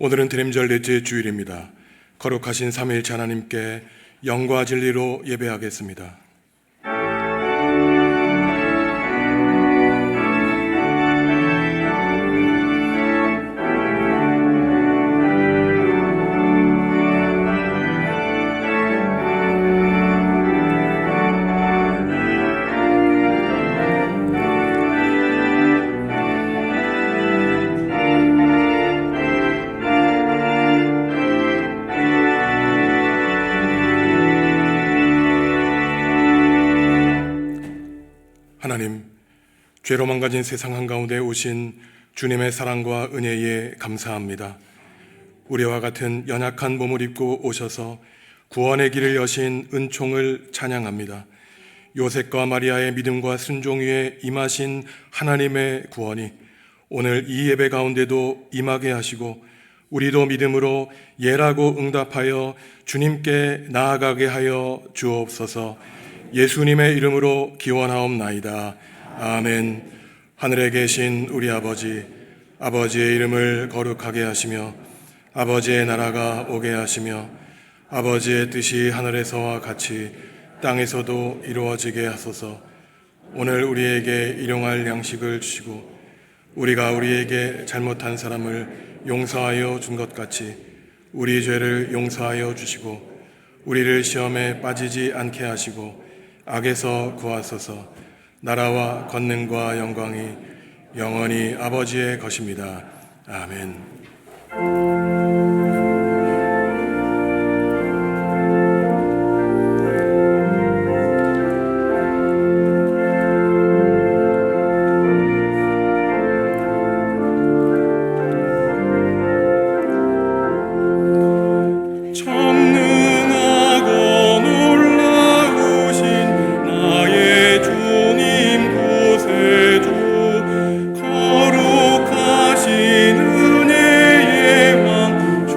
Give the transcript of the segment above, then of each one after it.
오늘은 드림절 넷째 주일입니다. 거룩하신 삼위일체 하나님께 영과 진리로 예배하겠습니다. 하나님, 죄로 망가진 세상 한가운데 오신 주님의 사랑과 은혜에 감사합니다. 우리와 같은 연약한 몸을 입고 오셔서 구원의 길을 여신 은총을 찬양합니다. 요셉과 마리아의 믿음과 순종 위에 임하신 하나님의 구원이 오늘 이 예배 가운데도 임하게 하시고 우리도 믿음으로 예라고 응답하여 주님께 나아가게 하여 주옵소서. 예수님의 이름으로 기원하옵나이다. 아멘. 하늘에 계신 우리 아버지, 아버지의 이름을 거룩하게 하시며 아버지의 나라가 오게 하시며 아버지의 뜻이 하늘에서와 같이 땅에서도 이루어지게 하소서. 오늘 우리에게 일용할 양식을 주시고 우리가 우리에게 잘못한 사람을 용서하여 준 것 같이 우리 죄를 용서하여 주시고 우리를 시험에 빠지지 않게 하시고 악에서 구하소서. 나라와 권능과 영광이 영원히 아버지의 것입니다. 아멘. 거룩하신 은혜의 왕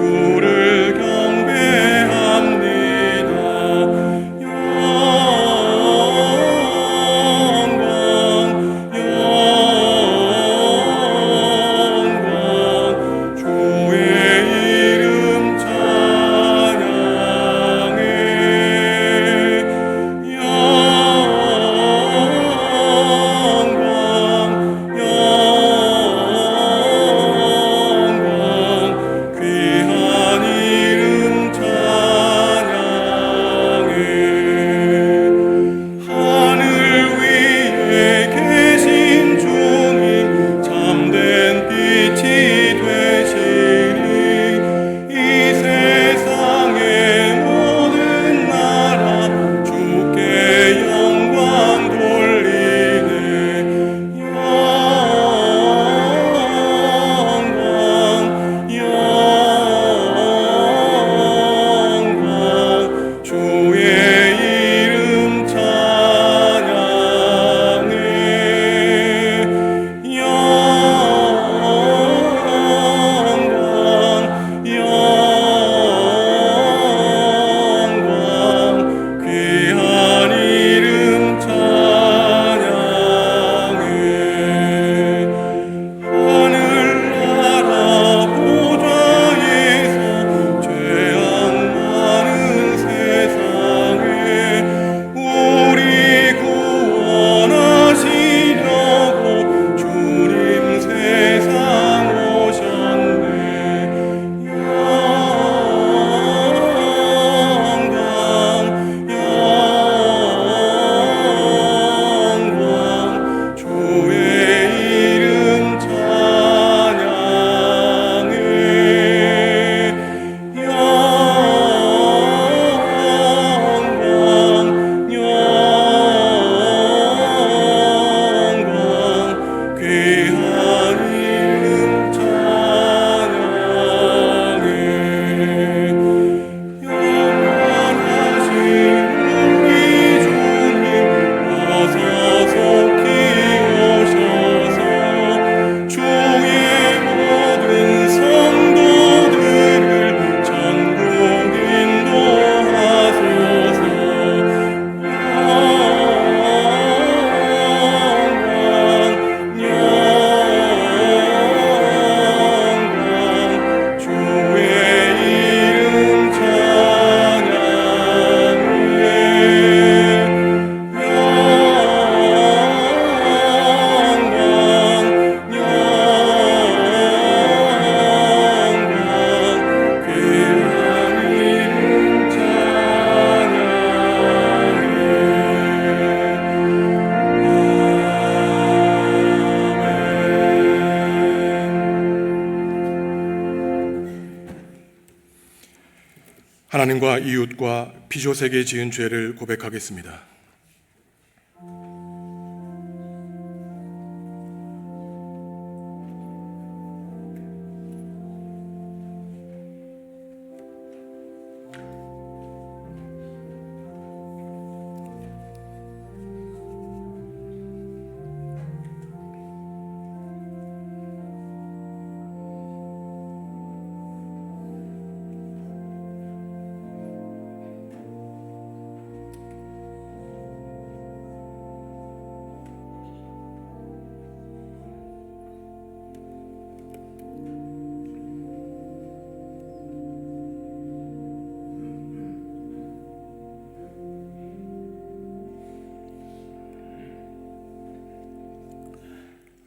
하나님과 이웃과 피조세계 지은 죄를 고백하겠습니다.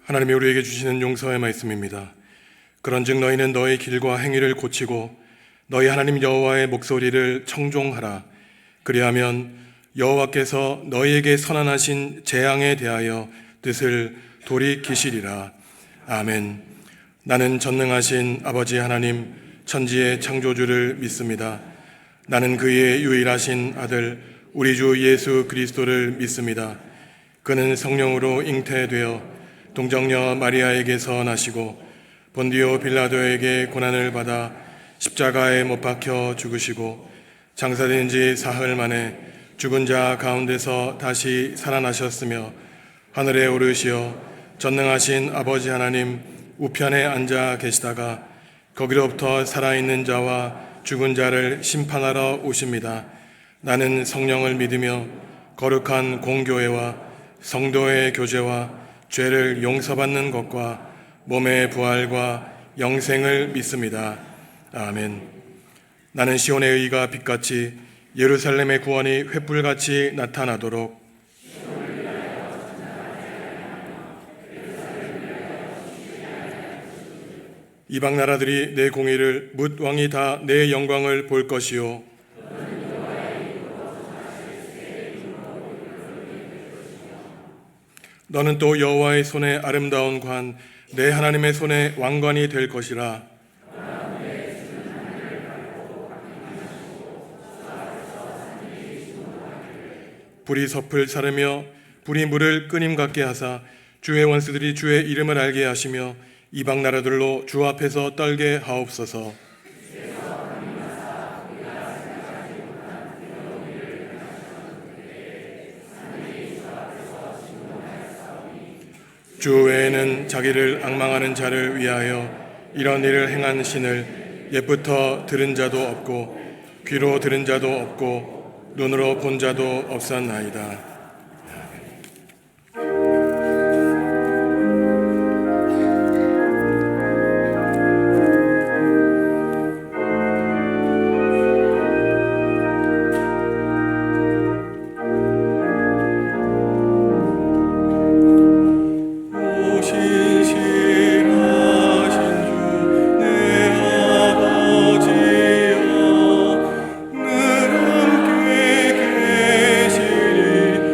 하나님이 우리에게 주시는 용서의 말씀입니다. 그런즉 너희는 너희 길과 행위를 고치고 너희 하나님 여호와의 목소리를 청종하라. 그리하면 여호와께서 너희에게 선언하신 재앙에 대하여 뜻을 돌이키시리라. 아멘. 나는 전능하신 아버지 하나님 천지의 창조주를 믿습니다. 나는 그의 유일하신 아들 우리 주 예수 그리스도를 믿습니다. 그는 성령으로 잉태되어 동정녀 마리아에게서 나시고 본디오 빌라도에게 고난을 받아 십자가에 못 박혀 죽으시고 장사된 지 사흘 만에 죽은 자 가운데서 다시 살아나셨으며 하늘에 오르시어 전능하신 아버지 하나님 우편에 앉아 계시다가 거기로부터 살아있는 자와 죽은 자를 심판하러 오십니다. 나는 성령을 믿으며 거룩한 공교회와 성도의 교제와 죄를 용서받는 것과 몸의 부활과 영생을 믿습니다. 아멘. 나는 시온의 의가 빛같이 예루살렘의 구원이 횃불같이 나타나도록 이방 나라들이 내 공의를 뭇 왕이 다 내 영광을 볼 것이요 너는 또 여호와의 손에 아름다운 관, 내 하나님의 손에 왕관이 될 것이라. 불이 섭을 사르며 불이 물을 끓임 같게 하사 주의 원수들이 주의 이름을 알게 하시며 이방 나라들로 주 앞에서 떨게 하옵소서. 주 외에는 자기를 앙망하는 자를 위하여 이런 일을 행한 신을 옛부터 들은 자도 없고 귀로 들은 자도 없고 눈으로 본 자도 없었나이다. 늘 함께 계시리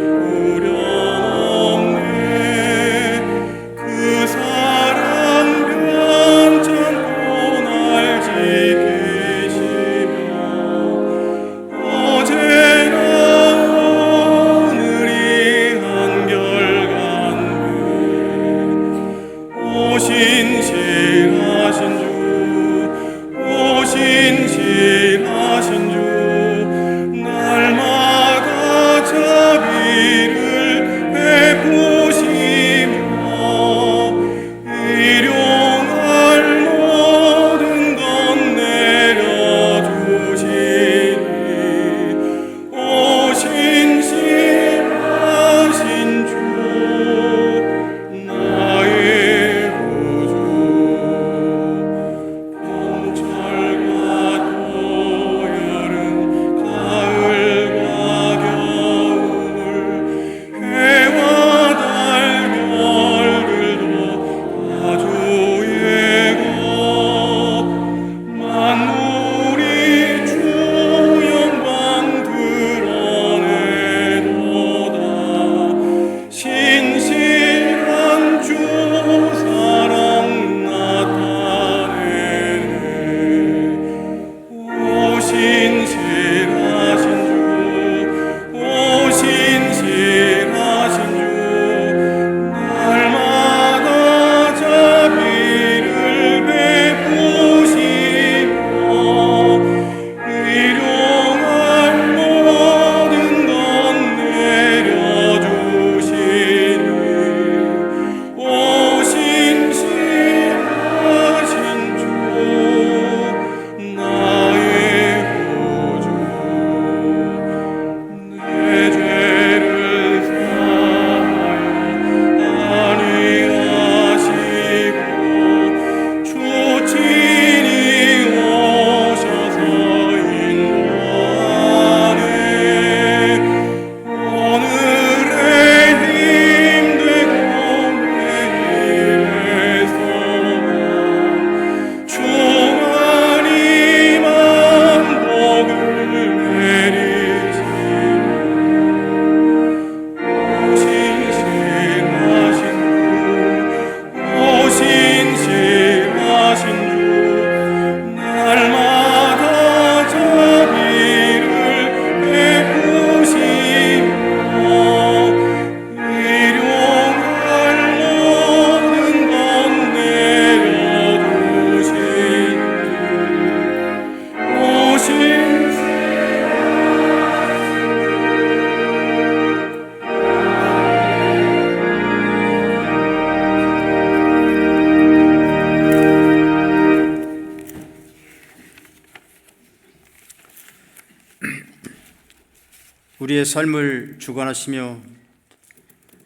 우리의 삶을 주관하시며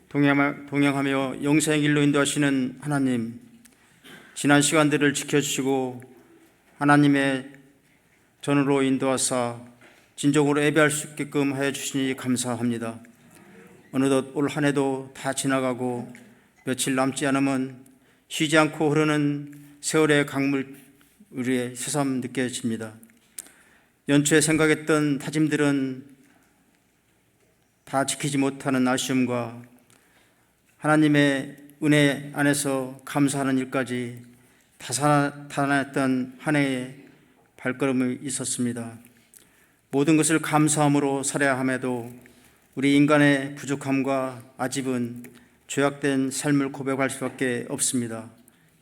동행하며 영생의 길로 인도하시는 하나님, 지난 시간들을 지켜주시고 하나님의 전으로 인도하사 진정으로 예배할 수 있게끔 하여 주시니 감사합니다. 어느덧 올 한 해도 다 지나가고 며칠 남지 않으면 쉬지 않고 흐르는 세월의 강물 우리의 새삼 느껴집니다. 연초에 생각했던 다짐들은 다 지키지 못하는 아쉬움과 하나님의 은혜 안에서 감사하는 일까지 다산했던 한 해의 발걸음이 있었습니다. 모든 것을 감사함으로 살아야 함에도 우리 인간의 부족함과 아집은 죄악된 삶을 고백할 수밖에 없습니다.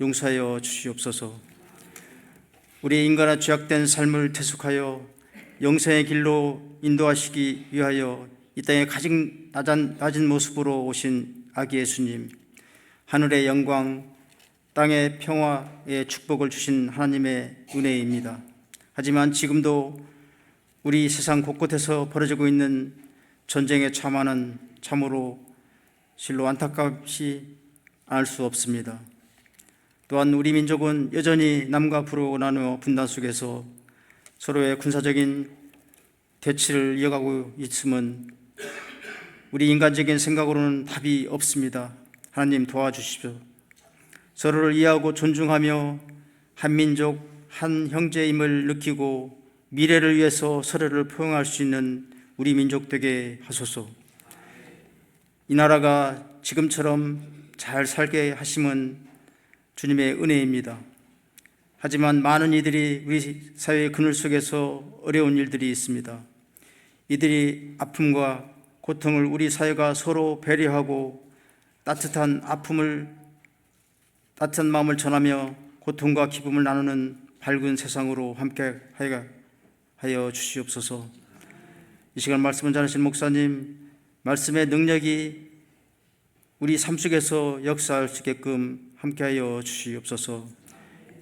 용서하여 주시옵소서. 우리 인간의 죄악된 삶을 퇴속하여 영생의 길로 인도하시기 위하여 이 땅에 가장 낮은 모습으로 오신 아기 예수님, 하늘의 영광, 땅의 평화의 축복을 주신 하나님의 은혜입니다. 하지만 지금도 우리 세상 곳곳에서 벌어지고 있는 전쟁의 참화는 참으로 실로 안타깝지 않을 수 없습니다. 또한 우리 민족은 여전히 남과 북으로 나누어 분단 속에서 서로의 군사적인 대치를 이어가고 있음은 우리 인간적인 생각으로는 답이 없습니다. 하나님 도와주십시오. 서로를 이해하고 존중하며 한 민족, 한 형제임을 느끼고 미래를 위해서 서로를 포용할 수 있는 우리 민족 되게 하소서. 이 나라가 지금처럼 잘 살게 하심은 주님의 은혜입니다. 하지만 많은 이들이 우리 사회의 그늘 속에서 어려운 일들이 있습니다. 이들이 아픔과 고통을 우리 사회가 서로 배려하고 따뜻한 마음을 전하며 고통과 기쁨을 나누는 밝은 세상으로 함께 하여 주시옵소서. 이 시간 말씀을 전하신 목사님, 말씀의 능력이 우리 삶 속에서 역사할 수 있게끔 함께하여 주시옵소서.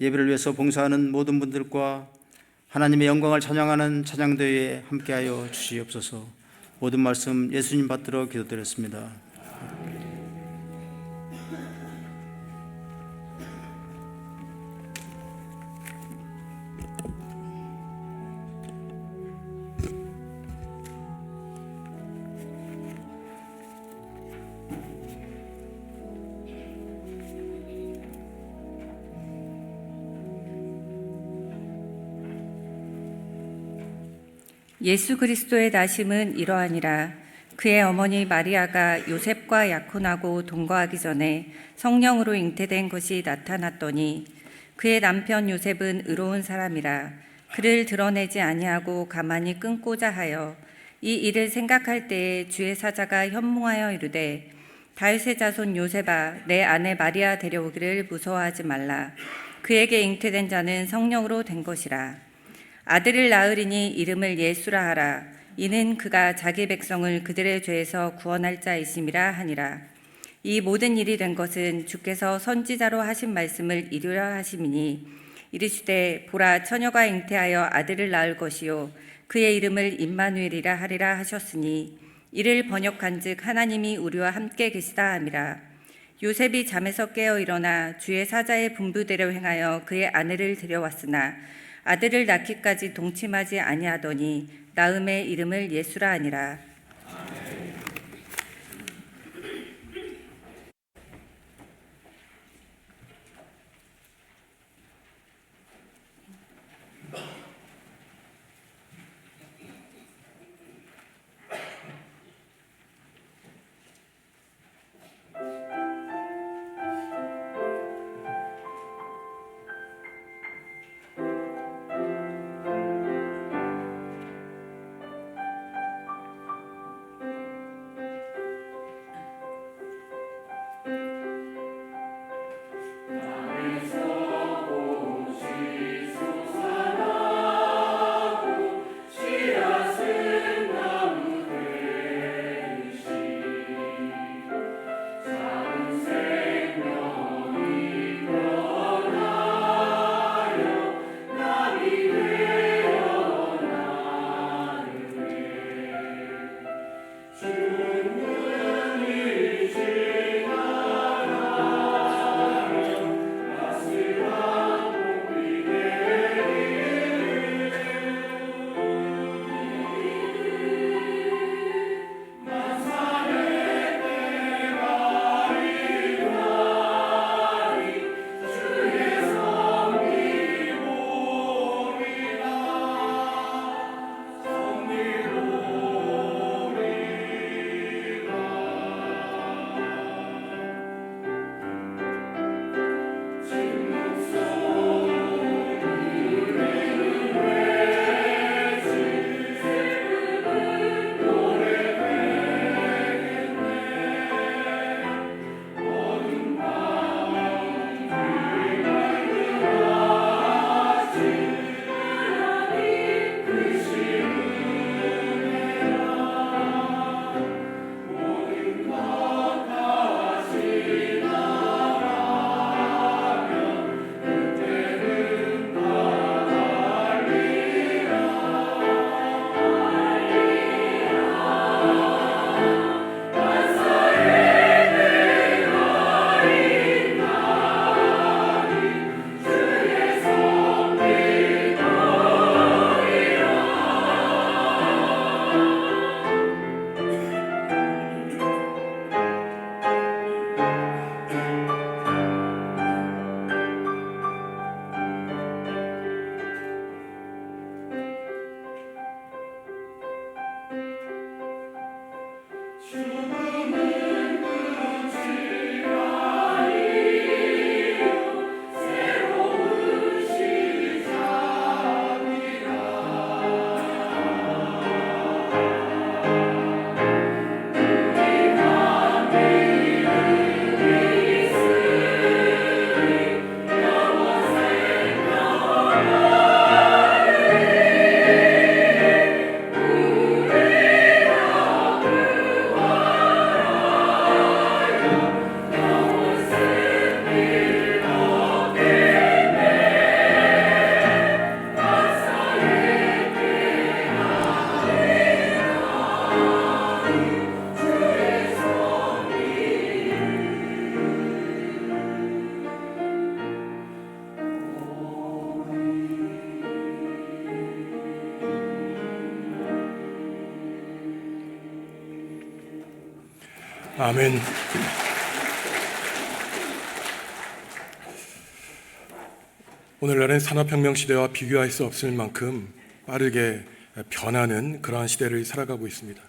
예배를 위해서 봉사하는 모든 분들과 하나님의 영광을 찬양하는 찬양대회에 함께하여 주시옵소서. 모든 말씀 예수님 받들어 기도드렸습니다. 예수 그리스도의 나심은 이러하니라. 그의 어머니 마리아가 요셉과 약혼하고 동거하기 전에 성령으로 잉태된 것이 나타났더니 그의 남편 요셉은 의로운 사람이라 그를 드러내지 아니하고 가만히 끊고자 하여 이 일을 생각할 때에 주의 사자가 현몽하여 이르되 다윗의 자손 요셉아, 내 아내 마리아 데려오기를 무서워하지 말라. 그에게 잉태된 자는 성령으로 된 것이라. 아들을 낳으리니 이름을 예수라 하라. 이는 그가 자기 백성을 그들의 죄에서 구원할 자이심이라 하니라. 이 모든 일이 된 것은 주께서 선지자로 하신 말씀을 이루려 하심이니 이르시되 보라, 처녀가 잉태하여 아들을 낳을 것이요 그의 이름을 임마누엘이라 하리라 하셨으니 이를 번역한즉 하나님이 우리와 함께 계시다 함이라. 요셉이 잠에서 깨어 일어나 주의 사자의 분부대로 행하여 그의 아내를 데려왔으나 아들을 낳기까지 동침하지 아니하더니 낳음의 이름을 예수라 하니라. 아멘. 오늘날은 산업혁명 시대와 비교할 수 없을 만큼 빠르게 변하는 그러한 시대를 살아가고 있습니다.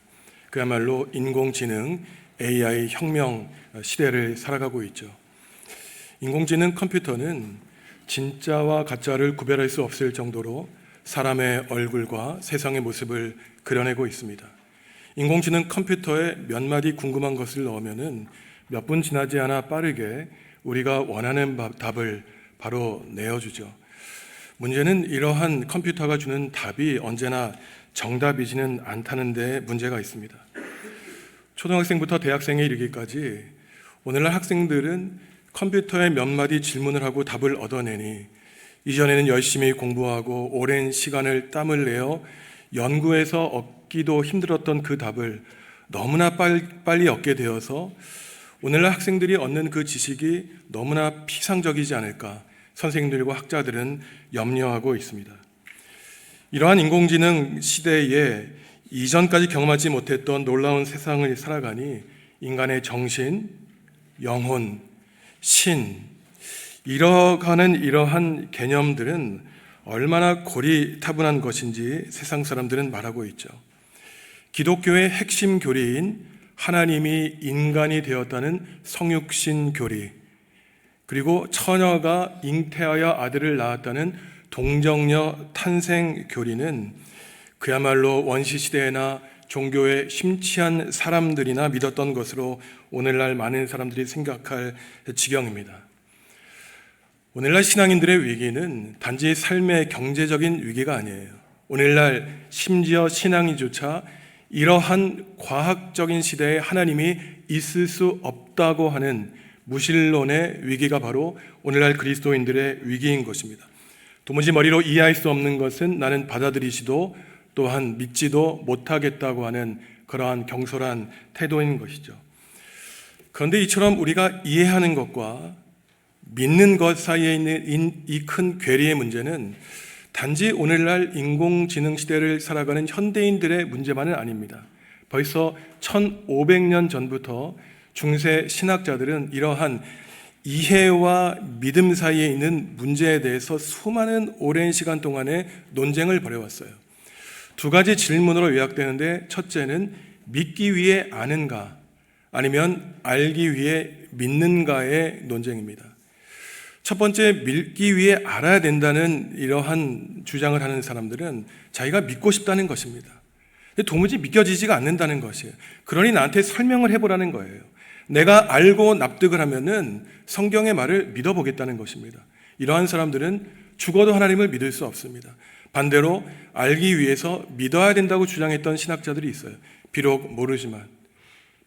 그야말로 인공지능, AI 혁명 시대를 살아가고 있죠. 인공지능 컴퓨터는 진짜와 가짜를 구별할 수 없을 정도로 사람의 얼굴과 세상의 모습을 그려내고 있습니다. 인공지능 컴퓨터에 몇 마디 궁금한 것을 넣으면은 몇 분 지나지 않아 빠르게 우리가 원하는 답을 바로 내어주죠. 문제는 이러한 컴퓨터가 주는 답이 언제나 정답이지는 않다는 데 문제가 있습니다. 초등학생부터 대학생에 이르기까지 오늘날 학생들은 컴퓨터에 몇 마디 질문을 하고 답을 얻어내니 이전에는 열심히 공부하고 오랜 시간을 땀을 내어 연구해서 얻기도 힘들었던 그 답을 너무나 빨리 얻게 되어서 오늘날 학생들이 얻는 그 지식이 너무나 피상적이지 않을까 선생님들과 학자들은 염려하고 있습니다. 이러한 인공지능 시대에 이전까지 경험하지 못했던 놀라운 세상을 살아가니 인간의 정신, 영혼, 신, 이러한 개념들은 얼마나 고리타분한 것인지 세상 사람들은 말하고 있죠. 기독교의 핵심 교리인 하나님이 인간이 되었다는 성육신 교리, 그리고 처녀가 잉태하여 아들을 낳았다는 동정녀 탄생 교리는 그야말로 원시시대나 종교에 심취한 사람들이나 믿었던 것으로 오늘날 많은 사람들이 생각할 지경입니다. 오늘날 신앙인들의 위기는 단지 삶의 경제적인 위기가 아니에요. 오늘날 심지어 신앙인조차 이러한 과학적인 시대에 하나님이 있을 수 없다고 하는 무신론의 위기가 바로 오늘날 그리스도인들의 위기인 것입니다. 도무지 머리로 이해할 수 없는 것은 나는 받아들이지도 또한 믿지도 못하겠다고 하는 그러한 경솔한 태도인 것이죠. 그런데 이처럼 우리가 이해하는 것과 믿는 것 사이에 있는 이 큰 괴리의 문제는 단지 오늘날 인공지능 시대를 살아가는 현대인들의 문제만은 아닙니다. 벌써 1500년 전부터 중세 신학자들은 이러한 이해와 믿음 사이에 있는 문제에 대해서 수많은 오랜 시간 동안의 논쟁을 벌여왔어요. 두 가지 질문으로 요약되는데, 첫째는 믿기 위해 아는가 아니면 알기 위해 믿는가의 논쟁입니다. 첫 번째, 믿기 위해 알아야 된다는 이러한 주장을 하는 사람들은 자기가 믿고 싶다는 것입니다. 근데 도무지 믿겨지지가 않는다는 것이에요. 그러니 나한테 설명을 해보라는 거예요. 내가 알고 납득을 하면은 성경의 말을 믿어보겠다는 것입니다. 이러한 사람들은 죽어도 하나님을 믿을 수 없습니다. 반대로 알기 위해서 믿어야 된다고 주장했던 신학자들이 있어요. 비록 모르지만,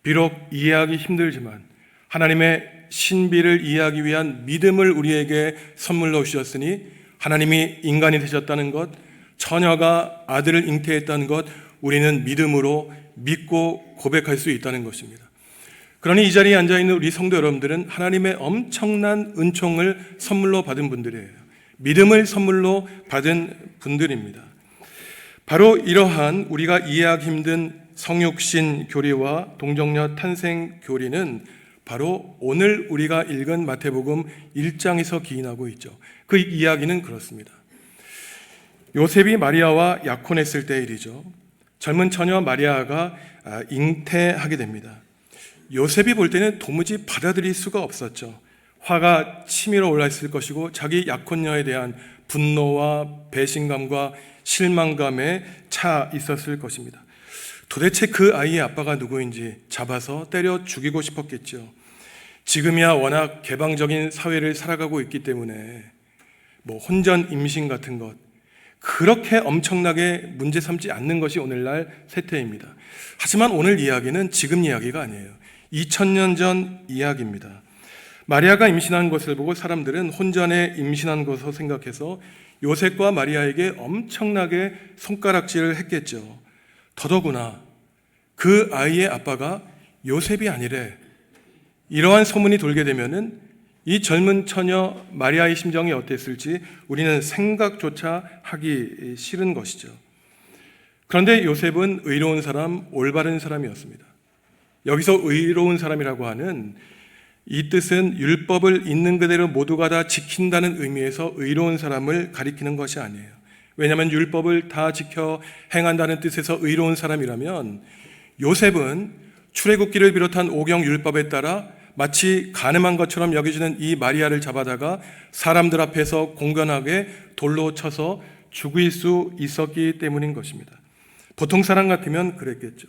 비록 이해하기 힘들지만 하나님의 신비를 이해하기 위한 믿음을 우리에게 선물로 주셨으니 하나님이 인간이 되셨다는 것, 처녀가 아들을 잉태했다는 것, 우리는 믿음으로 믿고 고백할 수 있다는 것입니다. 그러니 이 자리에 앉아있는 우리 성도 여러분들은 하나님의 엄청난 은총을 선물로 받은 분들이에요. 믿음을 선물로 받은 분들입니다. 바로 이러한 우리가 이해하기 힘든 성육신 교리와 동정녀 탄생 교리는 바로 오늘 우리가 읽은 마태복음 1장에서 기인하고 있죠. 그 이야기는 그렇습니다. 요셉이 마리아와 약혼했을 때의 일이죠. 젊은 처녀 마리아가 잉태하게 됩니다. 요셉이 볼 때는 도무지 받아들일 수가 없었죠. 화가 치밀어 올랐을 것이고 자기 약혼녀에 대한 분노와 배신감과 실망감에 차 있었을 것입니다. 도대체 그 아이의 아빠가 누구인지 잡아서 때려 죽이고 싶었겠죠. 지금이야 워낙 개방적인 사회를 살아가고 있기 때문에 혼전 임신 같은 것 그렇게 엄청나게 문제 삼지 않는 것이 오늘날 세태입니다. 하지만 오늘 이야기는 지금 이야기가 아니에요. 2000년 전 이야기입니다. 마리아가 임신한 것을 보고 사람들은 혼전에 임신한 것으로 생각해서 요셉과 마리아에게 엄청나게 손가락질을 했겠죠. 더더구나 그 아이의 아빠가 요셉이 아니래. 이러한 소문이 돌게 되면은 이 젊은 처녀 마리아의 심정이 어땠을지 우리는 생각조차 하기 싫은 것이죠. 그런데 요셉은 의로운 사람, 올바른 사람이었습니다. 여기서 의로운 사람이라고 하는 이 뜻은 율법을 있는 그대로 모두가 다 지킨다는 의미에서 의로운 사람을 가리키는 것이 아니에요. 왜냐하면 율법을 다 지켜 행한다는 뜻에서 의로운 사람이라면 요셉은 출애굽기를 비롯한 오경 율법에 따라 마치 가늠한 것처럼 여겨지는 이 마리아를 잡아다가 사람들 앞에서 공건하게 돌로 쳐서 죽일 수 있었기 때문인 것입니다. 보통 사람 같으면 그랬겠죠.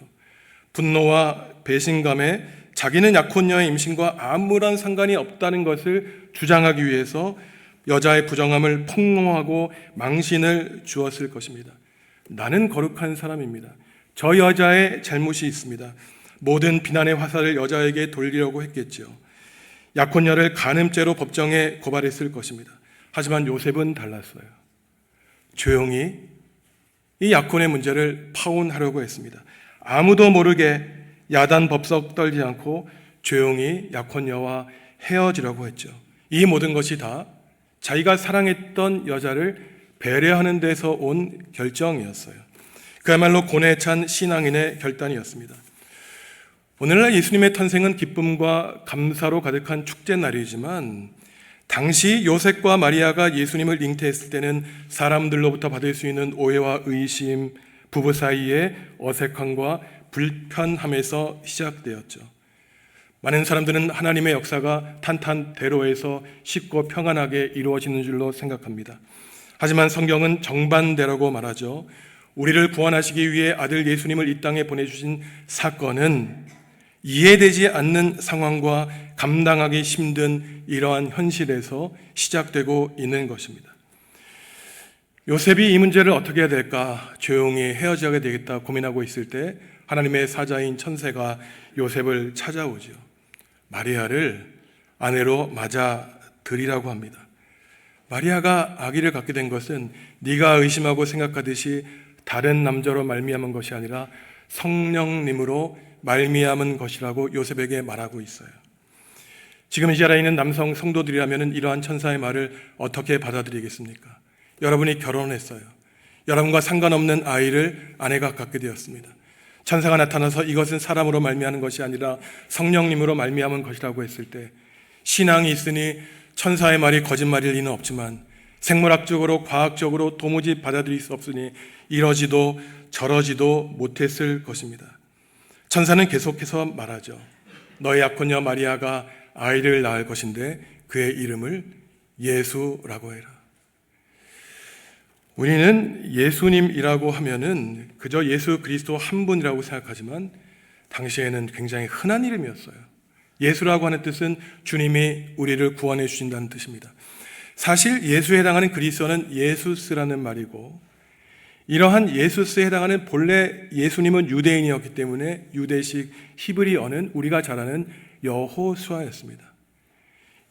분노와 배신감에 자기는 약혼녀의 임신과 아무런 상관이 없다는 것을 주장하기 위해서 여자의 부정함을 폭로하고 망신을 주었을 것입니다. 나는 거룩한 사람입니다. 저 여자의 잘못이 있습니다. 모든 비난의 화살을 여자에게 돌리려고 했겠죠. 약혼녀를 간음죄로 법정에 고발했을 것입니다. 하지만 요셉은 달랐어요. 조용히 이 약혼의 문제를 파혼하려고 했습니다. 아무도 모르게 야단 법석 떨지 않고 조용히 약혼녀와 헤어지려고 했죠. 이 모든 것이 다 자기가 사랑했던 여자를 배려하는 데서 온 결정이었어요. 그야말로 고뇌에 찬 신앙인의 결단이었습니다. 오늘날 예수님의 탄생은 기쁨과 감사로 가득한 축제날이지만 당시 요셉과 마리아가 예수님을 잉태했을 때는 사람들로부터 받을 수 있는 오해와 의심, 부부 사이의 어색함과 불편함에서 시작되었죠. 많은 사람들은 하나님의 역사가 탄탄대로에서 쉽고 평안하게 이루어지는 줄로 생각합니다. 하지만 성경은 정반대라고 말하죠. 우리를 구원하시기 위해 아들 예수님을 이 땅에 보내주신 사건은 이해되지 않는 상황과 감당하기 힘든 이러한 현실에서 시작되고 있는 것입니다. 요셉이 이 문제를 어떻게 해야 될까 조용히 헤어져야 되겠다 고민하고 있을 때 하나님의 사자인 천사가 요셉을 찾아오죠. 마리아를 아내로 맞아들이라고 합니다. 마리아가 아기를 갖게 된 것은 네가 의심하고 생각하듯이 다른 남자로 말미암은 것이 아니라 성령님으로 말미암은 것이라고 요셉에게 말하고 있어요. 지금 이 자리에 있는 남성 성도들이라면 이러한 천사의 말을 어떻게 받아들이겠습니까? 여러분이 결혼했어요. 여러분과 상관없는 아이를 아내가 갖게 되었습니다. 천사가 나타나서 이것은 사람으로 말미암은 것이 아니라 성령님으로 말미암은 것이라고 했을 때 신앙이 있으니 천사의 말이 거짓말일 리는 없지만 생물학적으로 과학적으로 도무지 받아들일 수 없으니 이러지도 저러지도 못했을 것입니다. 천사는 계속해서 말하죠. 너의 약혼녀 마리아가 아이를 낳을 것인데 그의 이름을 예수라고 해라. 우리는 예수님이라고 하면은 그저 예수 그리스도 한 분이라고 생각하지만 당시에는 굉장히 흔한 이름이었어요. 예수라고 하는 뜻은 주님이 우리를 구원해 주신다는 뜻입니다. 사실 예수에 해당하는 그리스어는 예수스라는 말이고 이러한 예수스에 해당하는 본래 예수님은 유대인이었기 때문에 유대식 히브리어는 우리가 잘 아는 여호수아였습니다.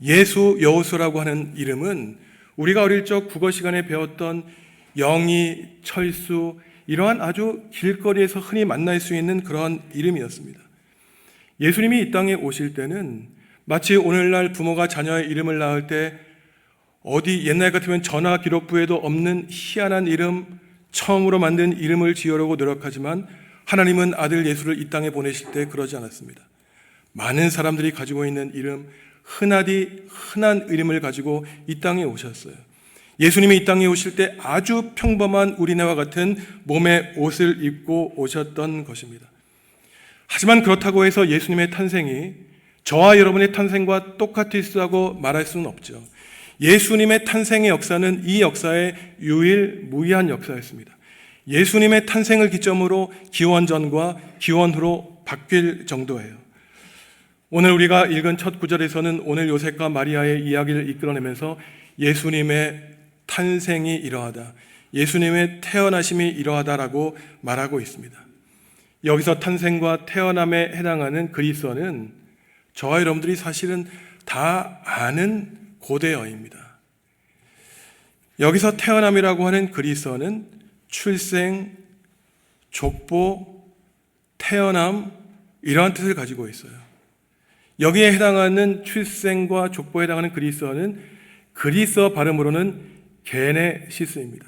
예수 여호수아라고 하는 이름은 우리가 어릴 적 국어 시간에 배웠던 영희, 철수 이러한 아주 길거리에서 흔히 만날 수 있는 그런 이름이었습니다. 예수님이 이 땅에 오실 때는 마치 오늘날 부모가 자녀의 이름을 낳을 때 어디 옛날 같으면 전화 기록부에도 없는 희한한 이름, 처음으로 만든 이름을 지으려고 노력하지만 하나님은 아들 예수를 이 땅에 보내실 때 그러지 않았습니다. 많은 사람들이 가지고 있는 이름, 흔한 이름을 가지고 이 땅에 오셨어요. 예수님이 이 땅에 오실 때 아주 평범한 우리네와 같은 몸의 옷을 입고 오셨던 것입니다. 하지만 그렇다고 해서 예수님의 탄생이 저와 여러분의 탄생과 똑같으시다고 말할 수는 없죠. 예수님의 탄생의 역사는 이 역사의 유일무이한 역사였습니다. 예수님의 탄생을 기점으로 기원 전과 기원 후로 바뀔 정도예요. 오늘 우리가 읽은 첫 구절에서는 오늘 요셉과 마리아의 이야기를 이끌어내면서 예수님의 탄생이 이러하다, 예수님의 태어나심이 이러하다라고 말하고 있습니다. 여기서 탄생과 태어남에 해당하는 그리스어는 저와 여러분들이 사실은 다 아는 고대어입니다. 여기서 태어남이라고 하는 그리스어는 출생, 족보, 태어남 이러한 뜻을 가지고 있어요. 여기에 해당하는 출생과 족보에 해당하는 그리스어는 그리스어 발음으로는 게네시스입니다.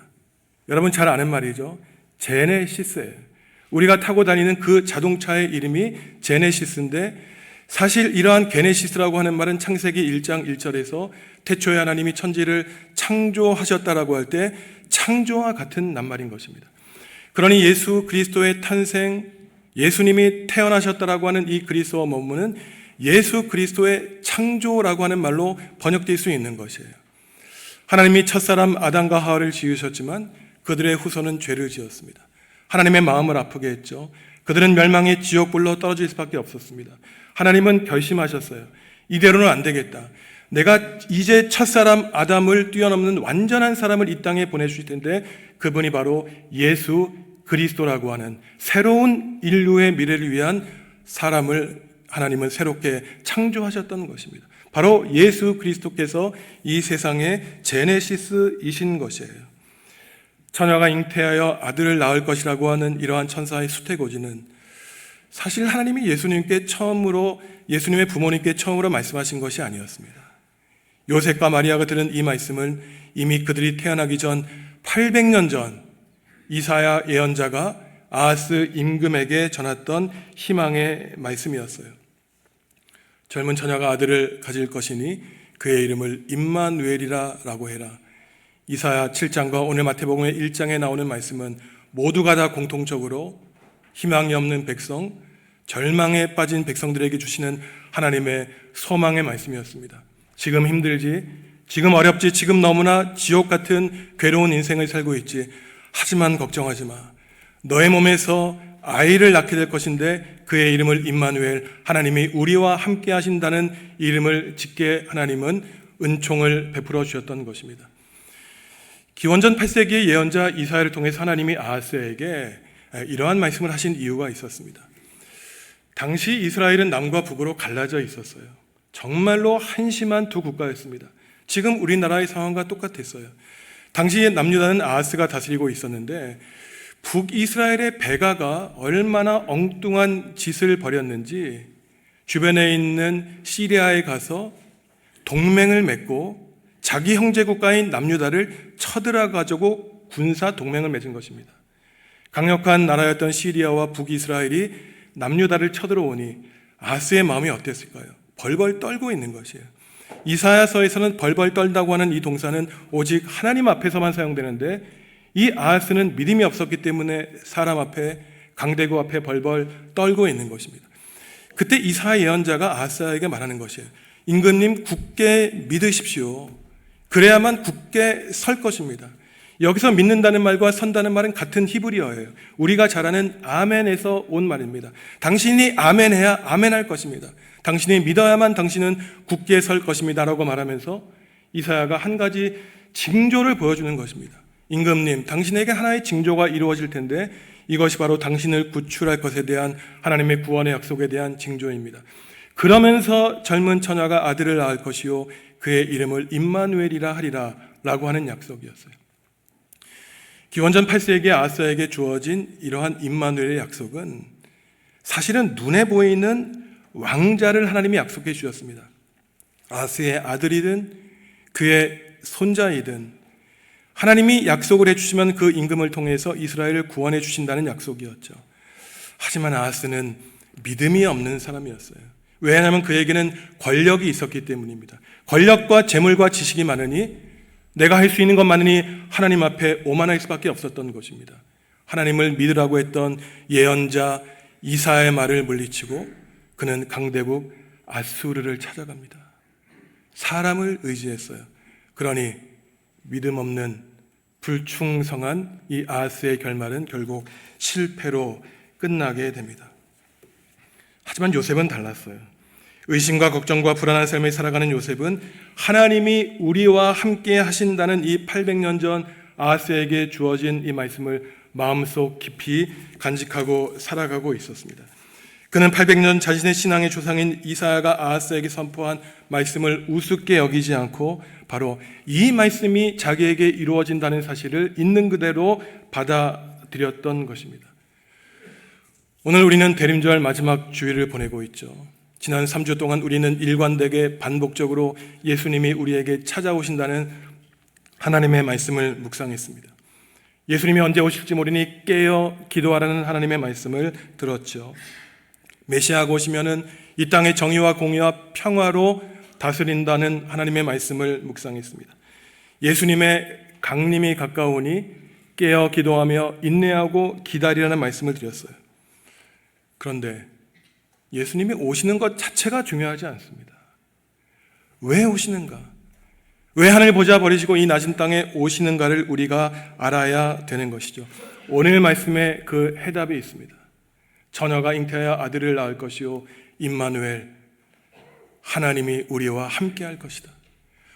여러분 잘 아는 말이죠. 제네시스예요. 우리가 타고 다니는 그 자동차의 이름이 제네시스인데, 사실 이러한 게네시스라고 하는 말은 창세기 1장 1절에서 태초에 하나님이 천지를 창조하셨다라고 할 때 창조와 같은 낱말인 것입니다. 그러니 예수 그리스도의 탄생, 예수님이 태어나셨다라고 하는 이 그리스어 원문은 예수 그리스도의 창조라고 하는 말로 번역될 수 있는 것이에요. 하나님이 첫사람 아담과 하와를 지으셨지만 그들의 후손은 죄를 지었습니다. 하나님의 마음을 아프게 했죠. 그들은 멸망의 지옥불로 떨어질 수밖에 없었습니다. 하나님은 결심하셨어요. 이대로는 안 되겠다. 내가 이제 첫사람 아담을 뛰어넘는 완전한 사람을 이 땅에 보내주실 텐데, 그분이 바로 예수 그리스도라고 하는 새로운 인류의 미래를 위한 사람을 하나님은 새롭게 창조하셨던 것입니다. 바로 예수 그리스도께서 이 세상의 제네시스이신 것이에요. 처녀가 잉태하여 아들을 낳을 것이라고 하는 이러한 천사의 수태고지는 사실 하나님이 예수님의 부모님께 처음으로 말씀하신 것이 아니었습니다. 요셉과 마리아가 들은 이 말씀을 이미 그들이 태어나기 전 800년 전 이사야 예언자가 아하스 임금에게 전했던 희망의 말씀이었어요. 젊은 처녀가 아들을 가질 것이니 그의 이름을 임마누엘이라 라고 해라. 이사야 7장과 오늘 마태복음의 1장에 나오는 말씀은 모두가 다 공통적으로 희망이 없는 백성, 절망에 빠진 백성들에게 주시는 하나님의 소망의 말씀이었습니다. 지금 힘들지, 지금 어렵지, 지금 너무나 지옥 같은 괴로운 인생을 살고 있지. 하지만 걱정하지 마. 너의 몸에서 아이를 낳게 될 것인데 그의 이름을 임마누엘, 하나님이 우리와 함께 하신다는 이름을 짓게 하나님은 은총을 베풀어 주셨던 것입니다. 기원전 8세기의 예언자 이사야를 통해서 하나님이 아하스에게 이러한 말씀을 하신 이유가 있었습니다. 당시 이스라엘은 남과 북으로 갈라져 있었어요. 정말로 한심한 두 국가였습니다. 지금 우리나라의 상황과 똑같았어요. 당시 남유다는 아하스가 다스리고 있었는데 북이스라엘의 베가가 얼마나 엉뚱한 짓을 벌였는지 주변에 있는 시리아에 가서 동맹을 맺고 자기 형제 국가인 남유다를 쳐들어가지고 군사 동맹을 맺은 것입니다. 강력한 나라였던 시리아와 북이스라엘이 남유다를 쳐들어오니 아하스의 마음이 어땠을까요? 벌벌 떨고 있는 것이에요. 이사야서에서는 벌벌 떨다고 하는 이 동사는 오직 하나님 앞에서만 사용되는데 이 아하스는 믿음이 없었기 때문에 사람 앞에, 강대국 앞에 벌벌 떨고 있는 것입니다. 그때 이사야 예언자가 아하스에게 말하는 것이에요. 임금님, 굳게 믿으십시오. 그래야만 굳게 설 것입니다. 여기서 믿는다는 말과 선다는 말은 같은 히브리어예요. 우리가 잘 아는 아멘에서 온 말입니다. 당신이 아멘해야 아멘할 것입니다. 당신이 믿어야만 당신은 굳게 설 것입니다 라고 말하면서 이사야가 한 가지 징조를 보여주는 것입니다. 임금님, 당신에게 하나의 징조가 이루어질 텐데 이것이 바로 당신을 구출할 것에 대한 하나님의 구원의 약속에 대한 징조입니다. 그러면서 젊은 처녀가 아들을 낳을 것이요 그의 이름을 임마누엘이라 하리라 라고 하는 약속이었어요. 기원전 8세기에 아하스에게 주어진 이러한 임마누엘의 약속은 사실은 눈에 보이는 왕자를 하나님이 약속해 주셨습니다. 아하스의 아들이든 그의 손자이든 하나님이 약속을 해주시면 그 임금을 통해서 이스라엘을 구원해 주신다는 약속이었죠. 하지만 아하스는 믿음이 없는 사람이었어요. 왜냐하면 그에게는 권력이 있었기 때문입니다. 권력과 재물과 지식이 많으니 내가 할 수 있는 것 많으니 하나님 앞에 오만할 수밖에 없었던 것입니다. 하나님을 믿으라고 했던 예언자 이사야의 말을 물리치고 그는 강대국 아수르를 찾아갑니다. 사람을 의지했어요. 그러니 믿음 없는 불충성한 이 아하스의 결말은 결국 실패로 끝나게 됩니다. 하지만 요셉은 달랐어요. 의심과 걱정과 불안한 삶을 살아가는 요셉은 하나님이 우리와 함께 하신다는 이 800년 전 아하스에게 주어진 이 말씀을 마음속 깊이 간직하고 살아가고 있었습니다. 그는 800년 자신의 신앙의 조상인 이사야가 아하스에게 선포한 말씀을 우습게 여기지 않고 바로 이 말씀이 자기에게 이루어진다는 사실을 있는 그대로 받아들였던 것입니다. 오늘 우리는 대림절 마지막 주일을 보내고 있죠. 지난 3주 동안 우리는 일관되게 반복적으로 예수님이 우리에게 찾아오신다는 하나님의 말씀을 묵상했습니다. 예수님이 언제 오실지 모르니 깨어 기도하라는 하나님의 말씀을 들었죠. 메시아가 오시면은 이 땅의 정의와 공의와 평화로 다스린다는 하나님의 말씀을 묵상했습니다. 예수님의 강림이 가까우니 깨어 기도하며 인내하고 기다리라는 말씀을 드렸어요. 그런데 예수님이 오시는 것 자체가 중요하지 않습니다. 왜 오시는가? 왜 하늘 보좌 버리시고 이 낮은 땅에 오시는가를 우리가 알아야 되는 것이죠. 오늘 말씀에 그 해답이 있습니다. 처녀가 잉태하여 아들을 낳을 것이요 임마누엘, 하나님이 우리와 함께 할 것이다.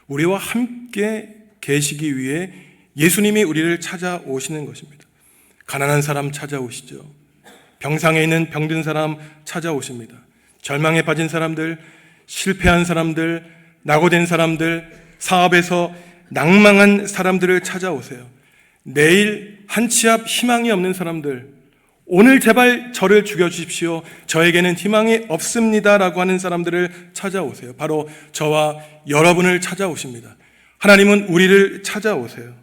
우리와 함께 계시기 위해 예수님이 우리를 찾아오시는 것입니다. 가난한 사람 찾아오시죠. 병상에 있는 병든 사람 찾아오십니다. 절망에 빠진 사람들, 실패한 사람들, 낙오된 사람들, 사업에서 낭망한 사람들을 찾아오세요. 내일 한 치 앞 희망이 없는 사람들, 오늘 제발 저를 죽여주십시오. 저에게는 희망이 없습니다라고 하는 사람들을 찾아오세요. 바로 저와 여러분을 찾아오십니다. 하나님은 우리를 찾아오세요.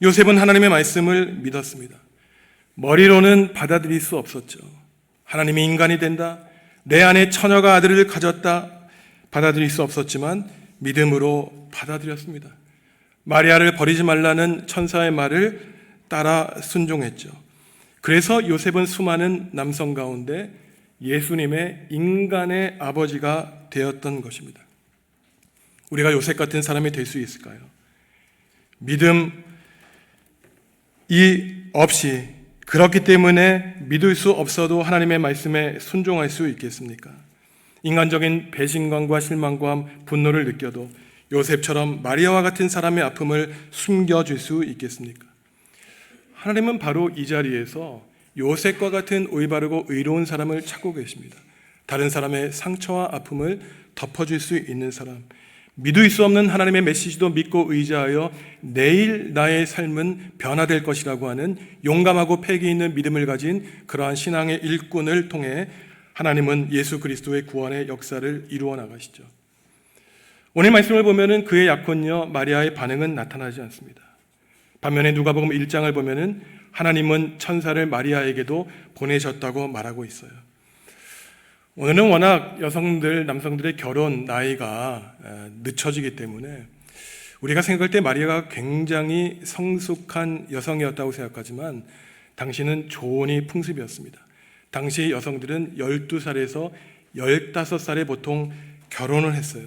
요셉은 하나님의 말씀을 믿었습니다. 머리로는 받아들일 수 없었죠. 하나님이 인간이 된다, 내 안에 처녀가 아들을 가졌다, 받아들일 수 없었지만 믿음으로 받아들였습니다. 마리아를 버리지 말라는 천사의 말을 따라 순종했죠. 그래서 요셉은 수많은 남성 가운데 예수님의 인간의 아버지가 되었던 것입니다. 우리가 요셉 같은 사람이 될 수 있을까요? 믿음이 없이, 그렇기 때문에 믿을 수 없어도 하나님의 말씀에 순종할 수 있겠습니까? 인간적인 배신감과 실망과 분노를 느껴도 요셉처럼 마리아와 같은 사람의 아픔을 숨겨줄 수 있겠습니까? 하나님은 바로 이 자리에서 요셉과 같은 의바르고 의로운 사람을 찾고 계십니다. 다른 사람의 상처와 아픔을 덮어줄 수 있는 사람, 믿을 수 없는 하나님의 메시지도 믿고 의지하여 내일 나의 삶은 변화될 것이라고 하는 용감하고 패기 있는 믿음을 가진 그러한 신앙의 일꾼을 통해 하나님은 예수 그리스도의 구원의 역사를 이루어 나가시죠. 오늘 말씀을 보면은 그의 약혼녀 마리아의 반응은 나타나지 않습니다. 반면에 누가복음 1장을 보면은 하나님은 천사를 마리아에게도 보내셨다고 말하고 있어요. 오늘은 워낙 여성들, 남성들의 결혼 나이가 늦춰지기 때문에 우리가 생각할 때 마리아가 굉장히 성숙한 여성이었다고 생각하지만 당시는 조언이 풍습이었습니다. 당시 여성들은 12살에서 15살에 보통 결혼을 했어요.